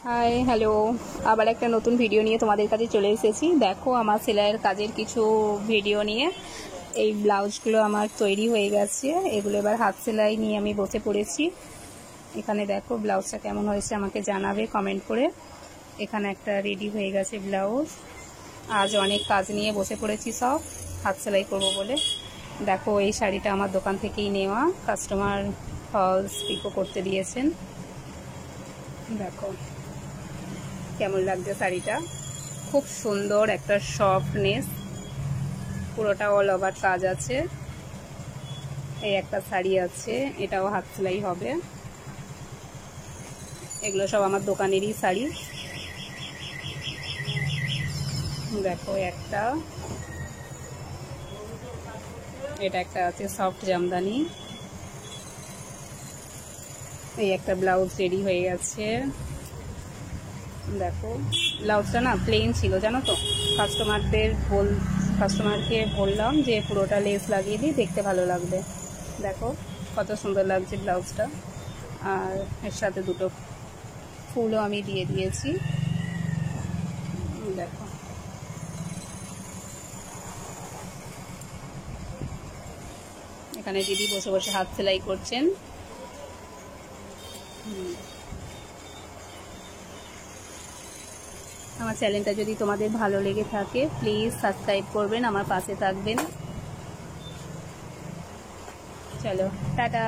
Hi hello, আবার একটা নতুন ভিডিও নিয়ে তোমাদের কাছে চলে এসেছি। দেখো আমার সেলাইয়ের কাজের কিছু ভিডিও নিয়ে। এই ব্লাউজগুলো আমার তৈরি হয়ে গেছে, এগুলো এবার হাত সেলাই নিয়ে আমি বসে পড়েছি। এখানে দেখো ব্লাউজটা কেমন হয়েছে আমাকে জানাবে কমেন্ট করে। এখানে একটা রেডি হয়ে গেছে ব্লাউজ। আজ অনেক কাজ নিয়ে বসে পড়েছি, সব হাত সেলাই করবো বলে। দেখো এই শাড়িটা আমার দোকান থেকেই নেওয়া, কাস্টমার ফলস পিকো করতে দিয়েছেন। দেখো কেমন লাগছে শাড়িটা, খুব সুন্দর একটা সফটনেস, পুরোটা অল ওভার কাজ আছে। এই একটা শাড়ি আছে, এটাও হাত সেলাই হবে। এগুলো সব আমার দোকানেরই শাড়ি। দেখো একটা, এটা একটা আছে সফট জামদানি। এই একটা ব্লাউজ রেডি হয়ে গেছে। দেখো ব্লাউজটা না প্লেন ছিল জানো তো, কাস্টমারকে বললাম যে পুরোটা লেস লাগিয়ে দিই, দেখতে ভালো লাগবে। দেখো কত সুন্দর লাগছে ব্লাউজটা, আর এর সাথে দুটো ফুলও আমি দিয়ে দিয়েছি। দেখো এখানে দিদি বসে বসে হাত সেলাই করছেন। আমার চ্যানেলটা যদি তোমাদের ভালো লেগে থাকে প্লিজ সাবস্ক্রাইব করবেন, আমার পাশে থাকবেন। চলো টাটা।